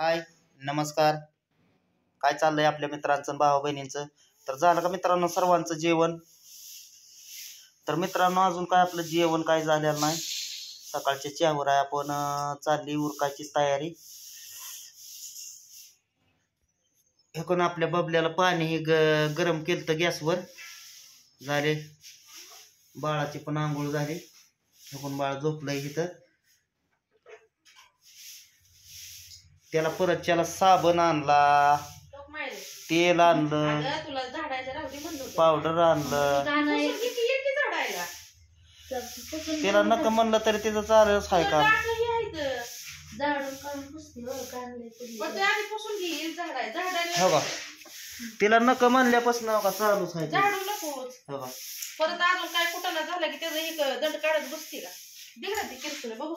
हाय, नमस्कार. काय चाललंय आपल्या मित्रांचं भाऊ बहिणींचं? तर झालं का मित्रांनो सर्वांचं जेवण? तर मित्रांनो अजून काय आपलं जेवण काय झालेलं नाही. सकाळच्या चहावर आहे, आपण चालली उरकायची तयारी. हेकून आपल्या बबल्याला पाणी हे गरम केलं गॅसवर. झाले बाळाची पण आंघोळ झाली. हेकून बाळ झोपलंय इथं. त्याला परत त्याला साबण आणला, तेल आणलं, पावडर आणलं. त्याला नका म्हणलं तरी तिचं चालच आहे का? हो का, तिला नका म्हणल्यापासून का चालूच आहे. परत अजून काय कुठं ना झालं की त्याचं एक दंड काढत बसते का दिघा ती किरकोळ बघू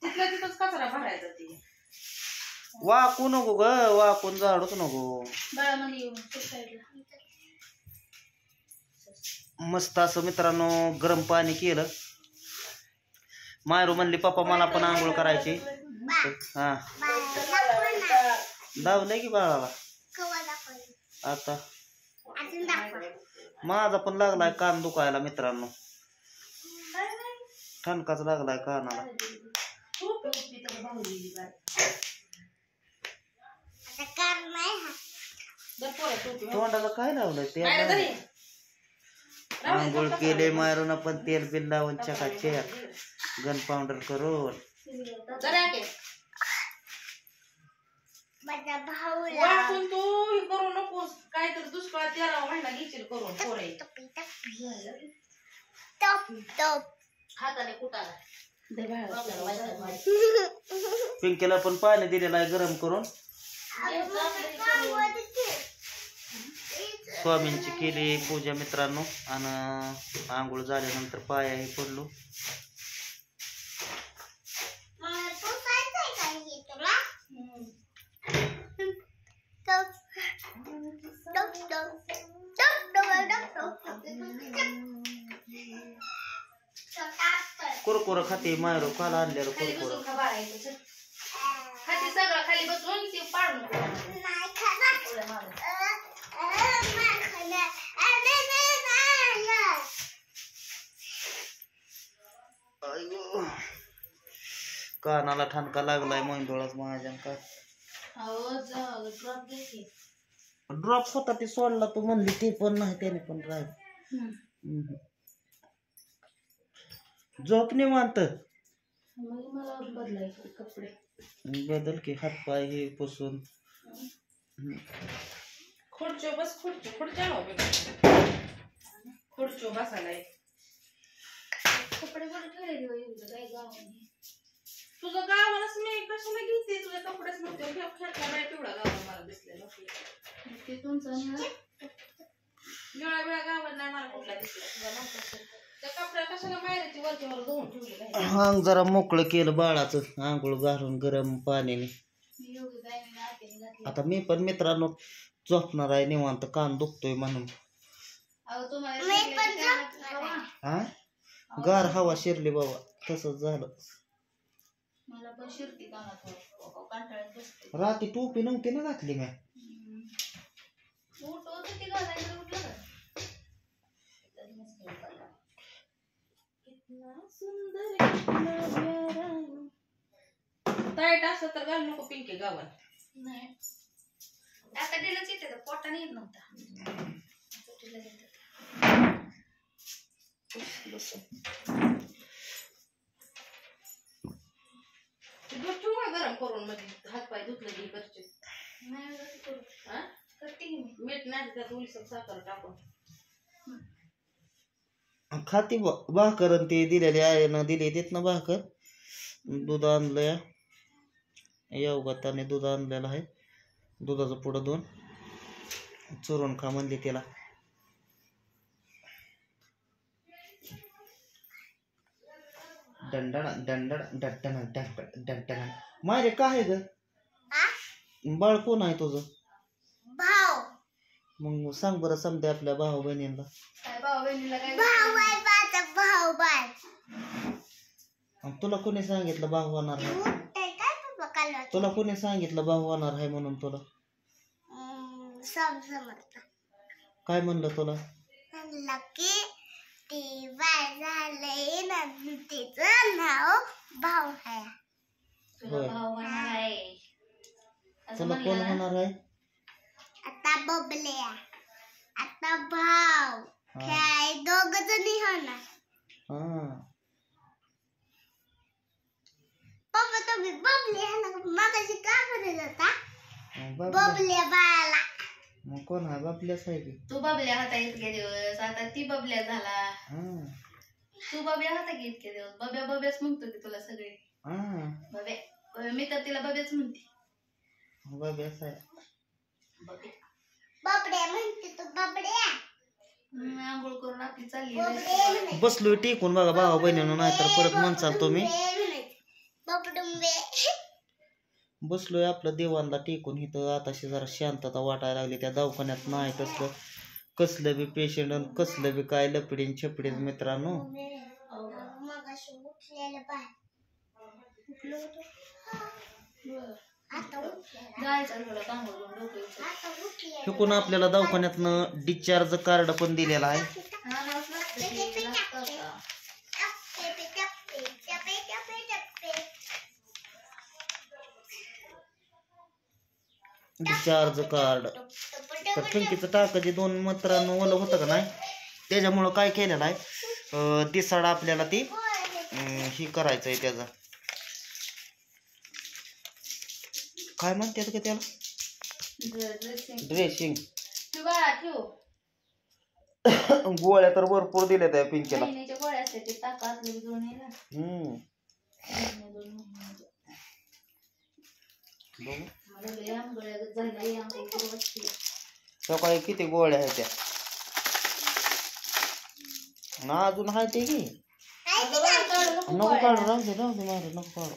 तिथल्या तिथंच कचरा भरायचा ते. वाकू नको ग, वाकून झाडूच नको. मस्त असं मित्रांनो गरम पाणी केलं. मायरू म्हणली पप्पा मला पण आंघोळ करायची. हा धावलंय की बाळाला आता. माझा पण लागलाय कान दुखायला मित्रांनो, ठणकाच लागलाय कानाला. तोंडाला काय लावलंय ते? आंघोळ केले मारून पण तेल बिल लावून चकाचक गन पावडर करून. वाटून तू करू नकोस, काय तर दुष्काळ 13 महिना घेशील करून पोरे हाताने कुटाला. पिंकीला पण पाणी दिलेलं आहे गरम करून. स्वामींची केली पूजा मित्रांनो, आणि आंघोळ झाल्यानंतर पायाही पडलो. कुरकुर खाते मायरो, काल आणलेलं कुरकुर खाली सगळं खाली बसून ते पाडून कानाला ठणका लागलाय मंडोळाच माझ्या. काय ड्रॉप होता ते सोडला तू म्हणली, ते पण नाही त्याने पण राहील. झोप निवांत बदल की हात पाय हे पुसून. खुर्ची बस, खुर्च्या खुर्ची बसायला कपडे तुझं गावालाच मी कशाला घेते तुझ्या कपडेच नव्हते पिवळा गावा मला दिसलेला ते तुमचा निळा वेळा गावात नाही मला कुठला दिसला. त्या कपड्या कशाला बाहेरची वरची वर धुवून ठेवले. अंग जरा मोकळं केलं बाळाचं आंघोळ घालून गरम पाण्याने. आता मी पण मित्रांनो झोपणार आहे निवांत, कान दुखतोय म्हणून. हा गार हवा शिरली बाबा, तसंच झालं. मला पण शिरती कानात कंटाळत बसते. रात्री टोपी नव्हती ना घातली मी. ती घालायचं उठलं टाईट असं तर घाल नको पिंकी गावात. नाही आता दिलंच येते, पोटाने येत नव्हता. दूध ठेवू गरम करून मध्ये हात पाय धुतलं की करते. मीठ नाही त्यात उलसर साखर टाकून खाती भाकर ते दिलेले आहे ना, दिले देत ना भाकर. दूध आणलंय, योगाताने दूध आणलेलं आहे. दुधाचं पुढं 2 चुरून खा म्हणली त्याला. दंडण दंडण दंडण दंडण. मायरे काय ग बाळ कोण आहे तुझं? भाऊ. मग सांग बरं समजा आपल्या भाऊ बहिणींना. भाऊ बाय तुला कोणी सांगितलं भाऊ होणार? तुला कोणी सांगितलं भाऊ होणार आहे म्हणून तुला? काय म्हणलं तुला? होय. तुला कोण होणार आहे? आता बबल्या आता भाव काय दोघ जणी होणार. हा पप्पा तुम्ही बबले मगाशी का म्हणत होता? बाबल्या बबल्या बाळाला मग कोण आहे? बाबल्याच आहे की. तू बबल्या होता इतके दिवस, आता ती बबल्या झाला. हा तू बबल्या होता की इतके दिवस. बब्या बब्याच म्हणतो की तुला सगळे. हा बब्या मी तर तिला बब्याच म्हणते. बाब्याच आहे. बबड्या म्हणते तू बबड्या. आंघोळ करून आपली चालली. बबडे बसलोय टिकून बघा भावा बहिणीनं, नाही तर परत म्हणसाल तुम्ही. बबडुंबे बसलोय आपलं देवांना टेकून इथं. आताशी जरा शांतता वाटायला लागली. त्या दवाखान्यात नाही तसलं कसलं बी पेशंट आणि कसलं बी काय लपडीन छपडीन मित्रांनो. मगाशी उठलेलं बाय उठलो होतो. आता जायचं थोडं आंघोळ करून डोकं विचार. आता उठले हिकून आपल्याला दवाखान्यातनं डिस्चार्ज कार्ड पण दिलेलं आहे. हा नाच लागतं की, लागतं का? Discharge card. तर पिंकीचं टाक जे 2 मित्रांनो ओलं होतं का नाही, त्याच्यामुळं काय केलेलं आहे, दिसाड आपल्याला ती ही करायचं आहे. त्याचा काय म्हणतात का त्याला? ड्रेसिंग. ड्रेसिंग. ठेव बाळा, ठेव. गोळ्या तर भरपूर दिल्या त्या पिंकीला. महिन्याच्या गोळ्या असतात ते टाका असले की दोन आहे ना. महिने, 2 महिने. बघू मला लय आंघोळ्या झाल्या, आंघोळ करू वाटते. सकाळी किती गोळ्या आहेत त्या ना, अजून आहे ते की. अगं बाळा, काढू नको नको गोळ्या. काढू, राहू दे मारे, नको काढू.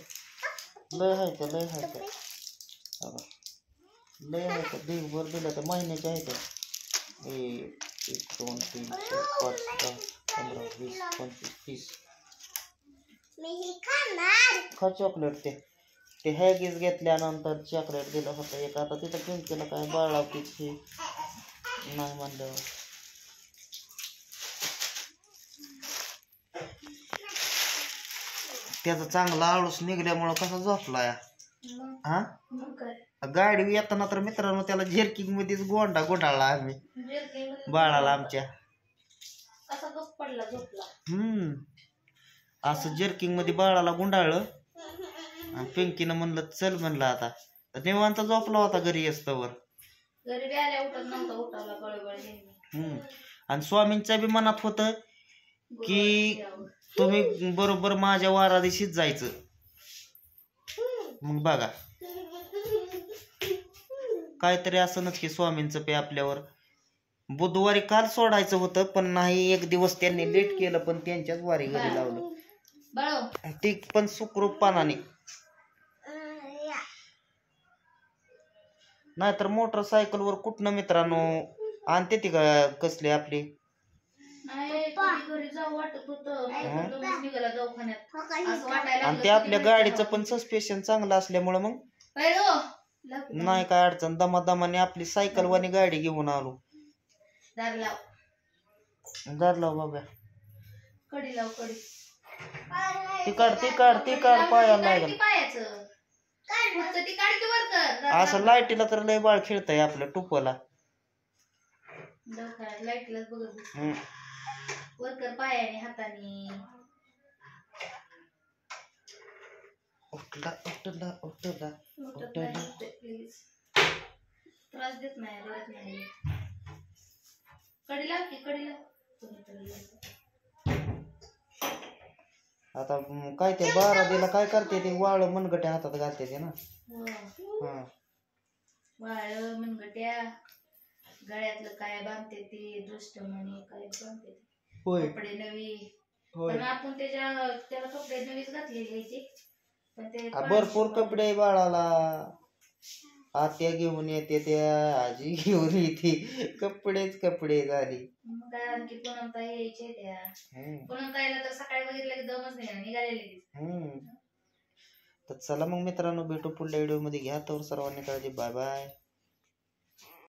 लय आहे त्या, लय आहे त्या. लय आहे त्या, दिवसभर दिल्या त्या, महिन्याच्या आहे त्या. 1 2 3 4 5 10 15 20 25 30. मी ही खाणार. खा चॉकलेट. ते हॅगीज घेतल्यानंतर चॉकलेट दिलं होतं एक. आता तिथं पिंकीला काय बाळावतीची नाही म्हणल्यावर. त्याचा चांगला आळूस निघल्यामुळं कसा झोपला या. मग हा मग काय? गाडी येताना तर मित्रांनो त्याला जर्किंग मध्येच गोंडा गोंडाळला आम्ही जर्किंग बाळाला आमच्या. कसा गप पडला झोपला. असं जर्किंग मध्ये बाळाला गुंडाळलं आणि पिंकीनं म्हणलं चल म्हणलं आता. तर निवांत झोपला होता घरी येस्तवर. घरी बी आल्या उठत नव्हता, उठावला गळगळ. आणि स्वामींच्या बी मनात होतं की तुम्ही बरोबर माझ्या वारा दिवशीच जायचं. मग बघा काहीतरी असं की स्वामींचं पे आपल्यावर. बुधवारी काल सोडायचं होतं पण नाही, एक दिवस त्यांनी लेट केलं पण त्यांच्याच वारी घरी लावलं. बाळो ती पण सुखरूपपणाने. नाहीतर मोटरसायकलवर कुठनं मित्रांनो आणते ती का कसली आपली. नाही, कधी घरी जाऊ वाटत होतं. निघाला दवाखान्यात असं वाटायला आणि ते आपल्या गाडीचं पण सस्पेन्शन चांगलं असल्यामुळं मग नाही काय अडचण. दमादमाने आपली सायकलवानी गाडी घेऊन आलो. दार लाव, दार लाव बाबा. कडी लाव, कडी. ती काढ पायाला लागल. पायाचं पुढचं ती काढ की वर कर. असं लाईटीला तर लय बाळ खेळतय आपल्या टुपाला. दवाखान्यात लाईटलाच बघत बसतो. वर कर पायाने, हाताने. उठला. प्लीज त्रास देत नाही, रडत नाही. कडी लाव की, कडी लाव. आता काय ते 12 दिला काय करते ते वाळ मनगट्या हातात घालते ते ना. वाळ मनगट्या गळ्यातलं काय बांधते ते, दृष्ट म्हणे काय बांधते ते. कपडे नवी. पण आपण त्याला कपडे नवीच घातलेले ते. पण ते भरपूर कपडे बाळाला. आत्या घेऊन येते त्या, आजी घेऊन येते, कपडे झाली. मग काय आणखी पुनमता यायचे त्या. पुनमताईला तर सकाळी बघितलं की दमच नाही, निघालेले. तर चला मग मित्रांनो, भेटू पुढल्या व्हिडिओमध्ये. घ्या तर सर्वांनी काळजी. Bye bye.